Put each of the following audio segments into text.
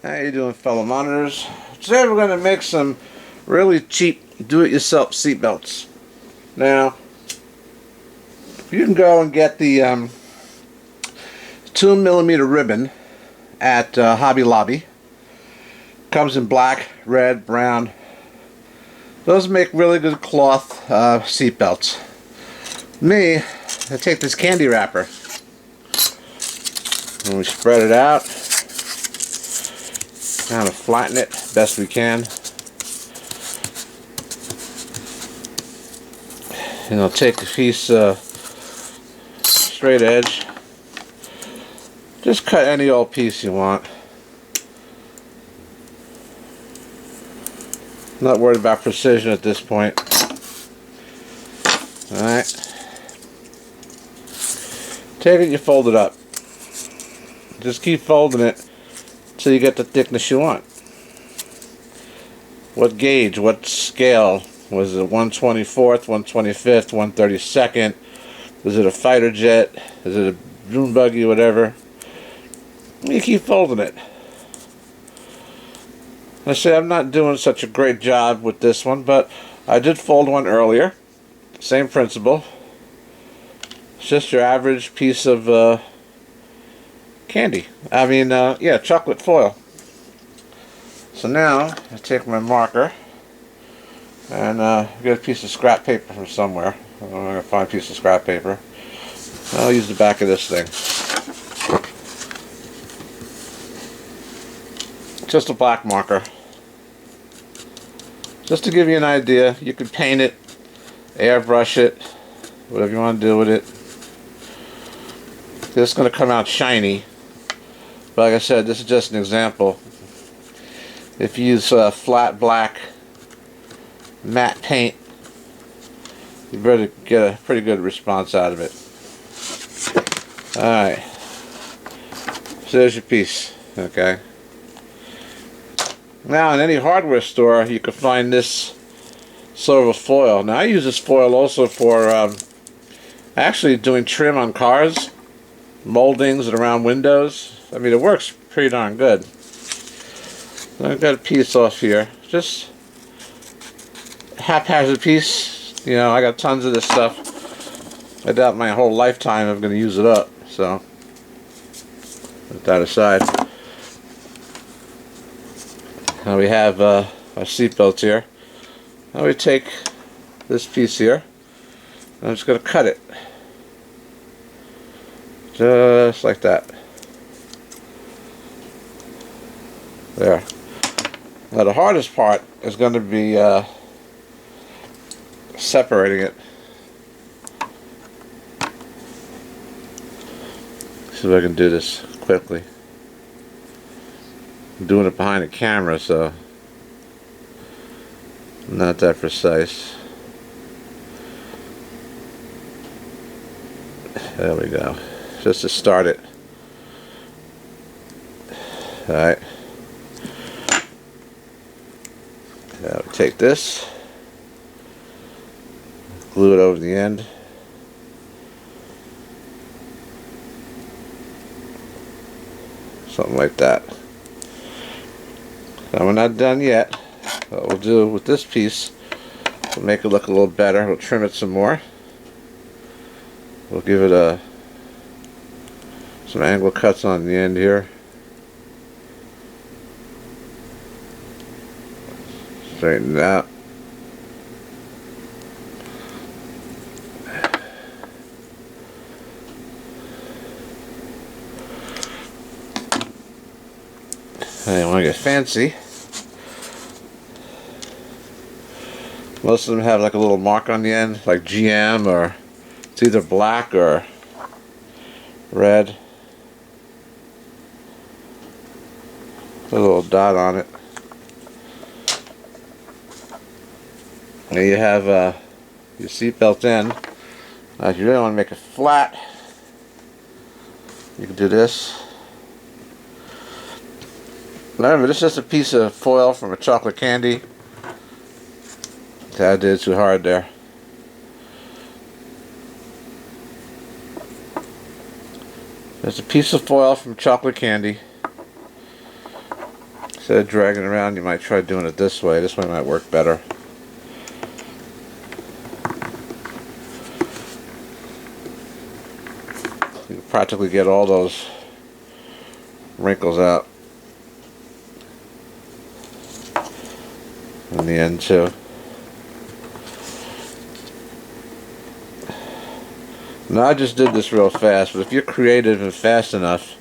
How you doing, fellow monitors? Today we're going to make some really cheap do-it-yourself seatbelts. Now, you can go and get the 2mm ribbon at Hobby Lobby. Comes in black, red, brown. Those make really good cloth seatbelts. Me, I take this candy wrapper and we spread it out. Kind of flatten it best we can. And I'll take a piece straight edge. Just cut any old piece you want. Not worried about precision at this point. Alright. Take it, you fold it up. Just keep folding it till you get the thickness you want. What gauge, what scale? Was it 1/24th, 1/25th, 1/32nd? Is it a fighter jet? Is it a dune buggy, whatever? You keep folding it. I say I'm not doing such a great job with this one, but I did fold one earlier. Same principle. It's just your average piece of candy. Yeah, chocolate foil. So now I take my marker and get a piece of scrap paper from somewhere. I'm gonna find a piece of scrap paper. I'll use the back of this thing. Just a black marker. Just to give you an idea, you can paint it, airbrush it, whatever you want to do with it. It's going to come out shiny. But like I said, this is just an example. If you use flat black matte paint, you better get a pretty good response out of it. Alright. So there's your piece. Okay. Now in any hardware store you can find this sort of a foil. Now I use this foil also for actually doing trim on cars, moldings and around windows. I mean, it works pretty darn good. I've got a piece off here. Just a haphazard piece. You know, I got tons of this stuff. I doubt my whole lifetime I'm going to use it up. So, put that aside. Now we have our seatbelts here. Now we take this piece here. I'm just going to cut it. Just like that. There. Now the hardest part is going to be separating it. See if I can do this quickly. I'm doing it behind the camera, so not that precise. There we go. Just to start it. Alright. Now we take this, glue it over the end. Something like that. Now we're not done yet. What we'll do with this piece, we'll make it look a little better. We'll trim it some more. We'll give it some angle cuts on the end here. Straighten it out. I want to get fancy. Most of them have like a little mark on the end, like GM, or it's either black or red. Put a little dot on it. There you have your seatbelt end. Now if you really want to make it flat, you can do this. Remember, this is just a piece of foil from a chocolate candy. I did it too hard there. There's a piece of foil from chocolate candy. Instead of dragging it around, you might try doing it this way. This way might work better. You can practically get all those wrinkles out in the end too. Now I just did this real fast, but if you're creative and fast enough,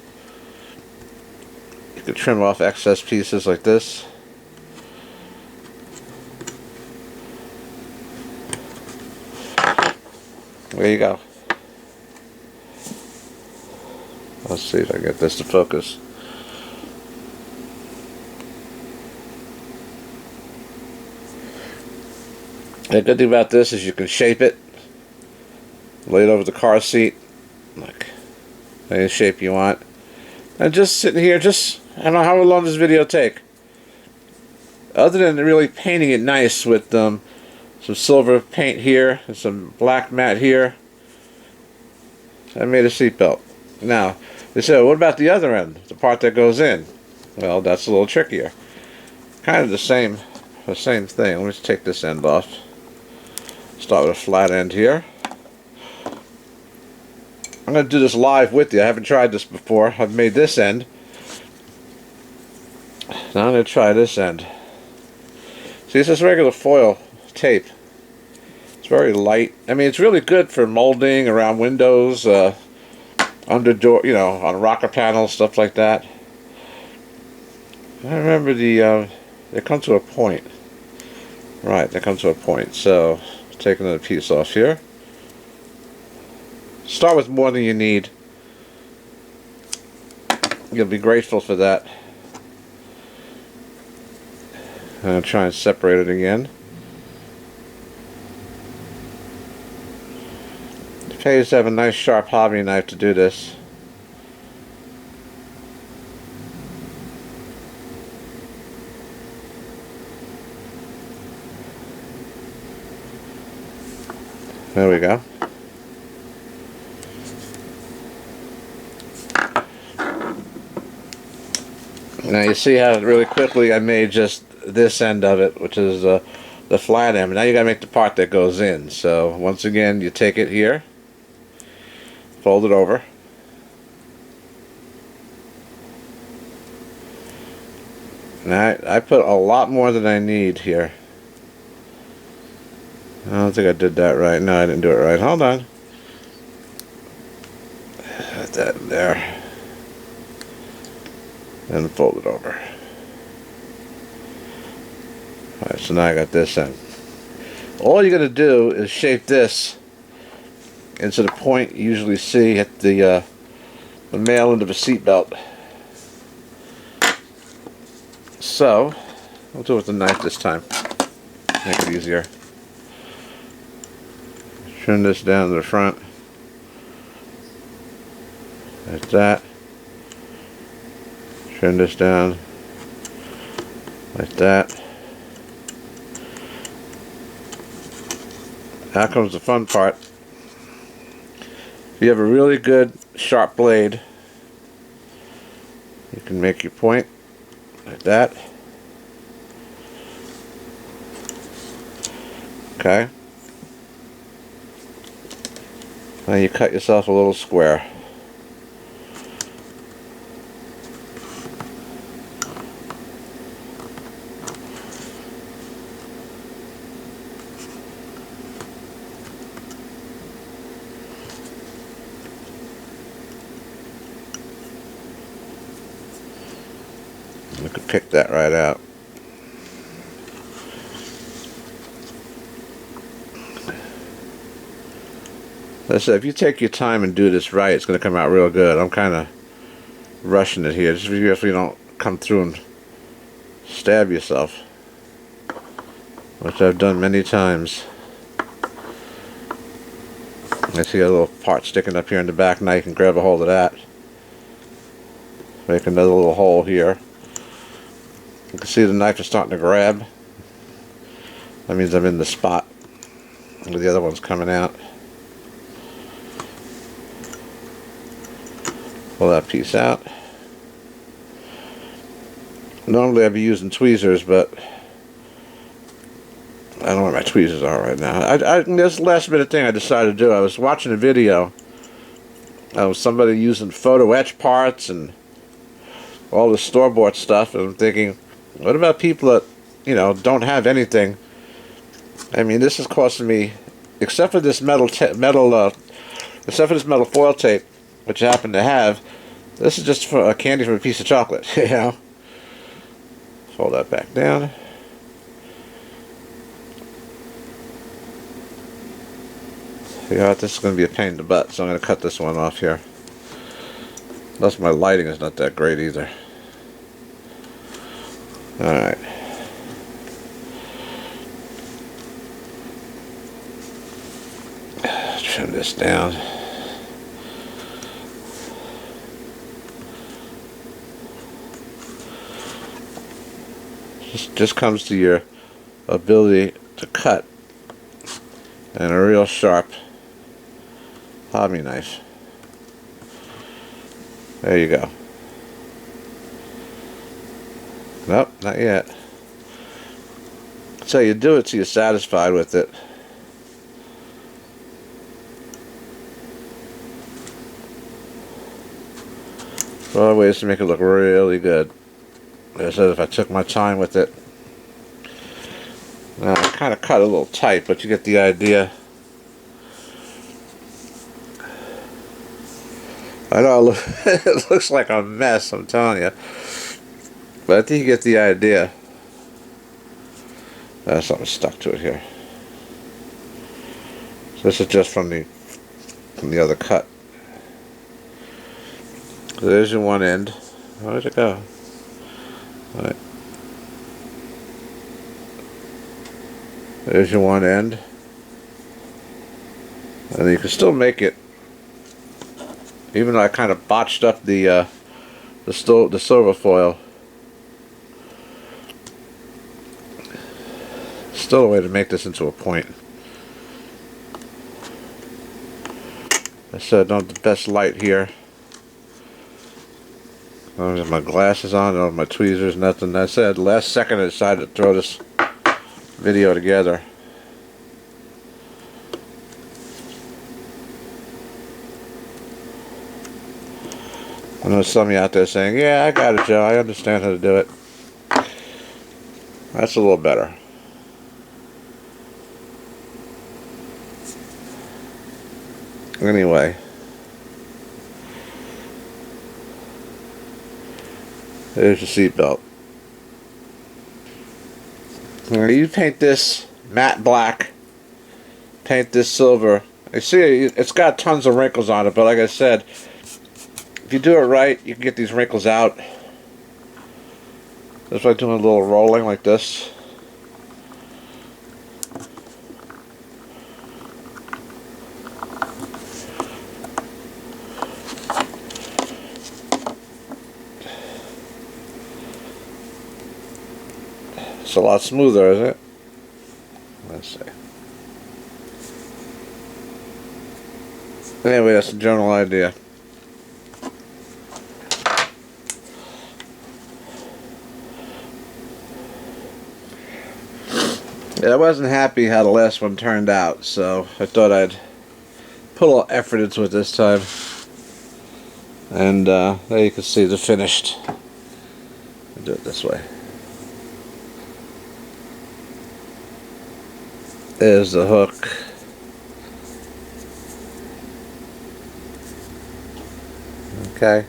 you can trim off excess pieces like this. There you go. Let's see if I can get this to focus. The good thing about this is you can shape it, lay it over the car seat, like any shape you want. And just sitting here, I don't know how long this video take. Other than really painting it nice with some silver paint here and some black matte here, I made a seatbelt. Now, they said, what about the other end, the part that goes in? Well, that's a little trickier. Kind of the same thing. Let me just take this end off. Start with a flat end here. I'm going to do this live with you. I haven't tried this before. I've made this end. Now I'm going to try this end. See, this is regular foil tape. It's very light. I mean, it's really good for molding around windows, under door, you know, on rocker panels, stuff like that. I remember they come to a point. Right, they come to a point. So, take another piece off here. Start with more than you need. You'll be grateful for that. I'm going to try and separate it again. It pays to have a nice sharp hobby knife to do this. There we go. Now you see how really quickly I made just this end of it, which is the flat end. Now you got to make the part that goes in. So once again, you take it here, fold it over, now I put a lot more than I need here. I don't think I did that right. No, I didn't do it right. Hold on. Put that in there. And fold it over. Alright, so now I got this in. All you got to do is shape this into the point you usually see at the male end of a seatbelt. So, I'll do it with the knife this time. Make it easier. Trim this down to the front. Like that. Trim this down like that. Now comes the fun part. If you have a really good sharp blade, you can make your point like that. Okay. Now you cut yourself a little square. You could pick that right out. Listen, if you take your time and do this right, it's going to come out real good. I'm kind of rushing it here, just so you don't come through and stab yourself, which I've done many times. I see a little part sticking up here in the back. Now you can grab a hold of that. Make another little hole here. You can see the knife is starting to grab. That means I'm in the spot where the other one's coming out. Pull that piece out. Normally I'd be using tweezers, but I don't know where my tweezers are right now. This last minute thing I decided to do, I was watching a video of somebody using photo etch parts and all the store-bought stuff, and I'm thinking, what about people that, you know, don't have anything? I mean, this is costing me, except for this metal foil tape, which I happen to have. This is just for a candy from a piece of chocolate, you know. Fold that back down. You know what, this is going to be a pain in the butt, so I'm going to cut this one off here. Plus my lighting is not that great either. Alright. Trim this down. Just comes to your ability to cut, and a real sharp hobby knife. There you go. Nope, not yet. So you do it till you're satisfied with it. Well, ways to make it look really good. Like I said, if I took my time with it. Now, I kind of cut a little tight, but you get the idea. I know it looks like a mess, I'm telling you. But I think you get the idea. Something stuck to it here. So this is just from the other cut. So there's your one end. Where did it go? All right. There's your one end. And you can still make it, even though I kind of botched up the silver foil. Still a way to make this into a point. I said I don't have the best light here. I don't have my glasses on, I don't have my tweezers, nothing. I said last second I decided to throw this video together. I know some of you out there saying, yeah, I got it, Joe, I understand how to do it. That's a little better. Anyway, there's your seatbelt. Now you paint this matte black, paint this silver. You see, it's got tons of wrinkles on it, but like I said, if you do it right, you can get these wrinkles out. Just by doing a little rolling like this. It's a lot smoother, isn't it? Let's see. Anyway, that's the general idea. Yeah, I wasn't happy how the last one turned out, so I thought I'd put a little effort into it this time. And there you can see the finished. I'll do it this way. There's the hook. Okay.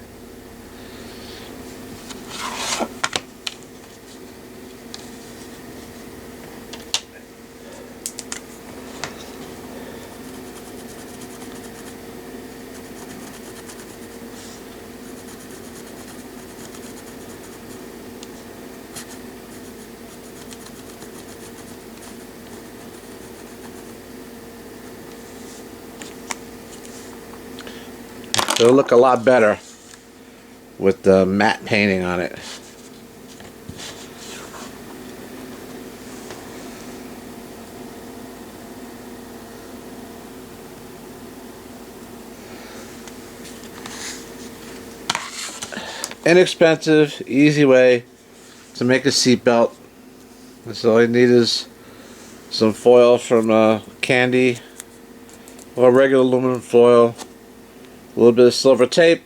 It'll look a lot better with the matte painting on it. Inexpensive, easy way to make a seatbelt. So all you need is some foil from Candy, or regular aluminum foil, a little bit of silver tape,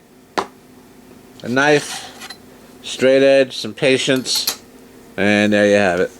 a knife, straight edge, some patience, and there you have it.